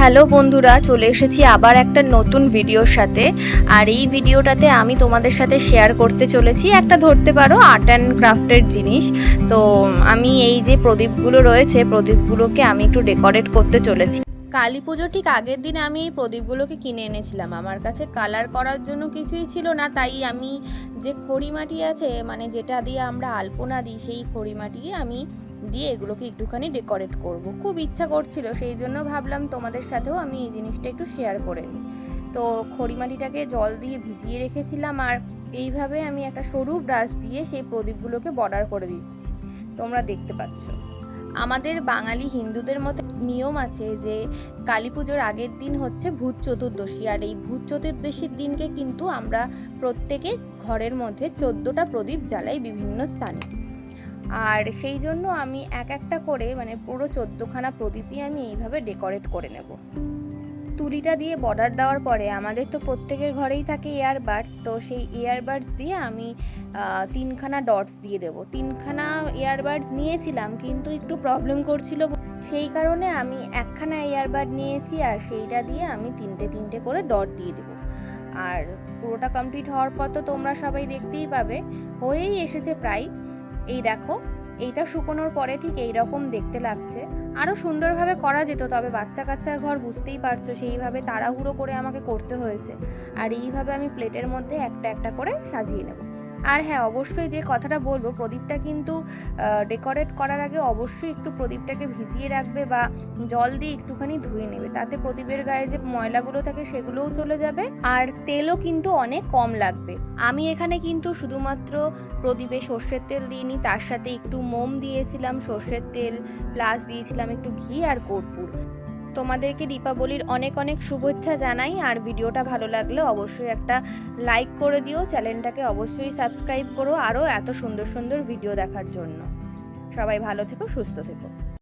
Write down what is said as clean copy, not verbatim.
Hello বন্ধুরা, চলে এসেছি আবার একটা নতুন ভিডিওর সাথে। আর এই ভিডিওটাতে আমি তোমাদের সাথে শেয়ার করতে চলেছি একটা, ধরতে পারো, আর্ট অ্যান্ড ক্রাফটের জিনিস। তো আমি এই যে প্রদীপগুলো রয়েছে, প্রদীপগুলোকে আমি একটু ডেকোরেট করতে চলেছি। কালী পুজো ঠিক আগের দিন আমি এই প্রদীপগুলোকে কিনে এনেছিলাম। আমার কাছে কালার করার জন্য কিছুই ছিল না, তাই আমি যে খড়িমাটি আছে, মানে যেটা দিয়ে আমরা আলপনা দিই, সেই খড়িমাটি আমি দিয়ে এগুলোকে একটুখানি ডেকোরেট করব। খুব ইচ্ছা করছিল, সেই জন্য ভাবলাম তোমাদের সাথেও আমি এই জিনিসটা একটু শেয়ার করে নিই। তো খড়িমাটিটাকে জল দিয়ে ভিজিয়ে রেখেছিলাম, আর এইভাবে আমি একটা সরু ব্রাশ দিয়ে সেই প্রদীপগুলোকে বর্ডার করে দিচ্ছি। তোমরা দেখতে পাচ্ছ। আমাদের বাঙালি হিন্দুদের মধ্যে নিয়ম আছে যে কালী পুজোর আগের দিন হচ্ছে ভূত চতুর্দশী, আর এই ভূত চতুর্দশীর দিনকে কিন্তু আমরা প্রত্যেকে ঘরের মধ্যে 14টা প্রদীপ জ্বালাই বিভিন্ন স্থানে। আর সেই জন্য আমি এক একটা করে, মানে পুরো 14খানা প্রদীপই আমি এইভাবে ডেকোরেট করে নেব। তুলিটা দিয়ে বর্ডার দেওয়ার পরে আমাদের তো প্রত্যেকের ঘরেই থাকে ইয়ারবাডস, তো সেই ইয়ারবাডস দিয়ে আমি 3খানা ডটস দিয়ে দেবো। 3খানা ইয়ারবাডস নিয়েছিলাম, কিন্তু একটু প্রবলেম করছিল, সেই কারণে আমি 1খানা ইয়ারবাড নিয়েছি, আর সেইটা দিয়ে আমি তিনটে করে ডট দিয়ে দেবো। আর পুরোটা কমপ্লিট হওয়ার পর তো তোমরা সবাই দেখতেই পাবে, হয়েই এসেছে প্রায়। এই দেখো, এইটা শুকোনোর পরে ঠিক এইরকম দেখতে লাগছে। আরও সুন্দরভাবে করা যেত, তবে বাচ্চা কাচ্চার ঘর বুঝতেই পারছো, সেইভাবে তাড়াহুড়ো করে আমাকে করতে হয়েছে। আর এইভাবে আমি প্লেটের মধ্যে একটা একটা করে সাজিয়ে নেব। আর হ্যাঁ, অবশ্যই যে কথাটা বলবো, প্রদীপটা কিন্তু ডেকোরেট করার আগে অবশ্যই একটু প্রদীপটাকে ভিজিয়ে রাখবে বা জল দিয়ে একটুখানি ধুয়ে নেবে, তাতে প্রদীপের গায়ে যে ময়লাগুলো থাকে সেগুলোও চলে যাবে, আর তেলও কিন্তু অনেক কম লাগবে। আমি এখানে কিন্তু শুধুমাত্র প্রদীপে সর্ষের তেল দিইনি, তার সাথে একটু মোম দিয়েছিলাম, সর্ষের তেল প্লাস দিয়েছিলাম একটু ঘি আর কর্পূর। তোমাদেরকে দীপাবলির অনেক অনেক শুভেচ্ছা জানাই। আর ভিডিওটা ভালো লাগলে অবশ্যই একটা লাইক করে দিও, চ্যানেলটাকে অবশ্যই সাবস্ক্রাইব করো আরও এত সুন্দর সুন্দর ভিডিও দেখার জন্য। সবাই ভালো থেকো, সুস্থ থেকো।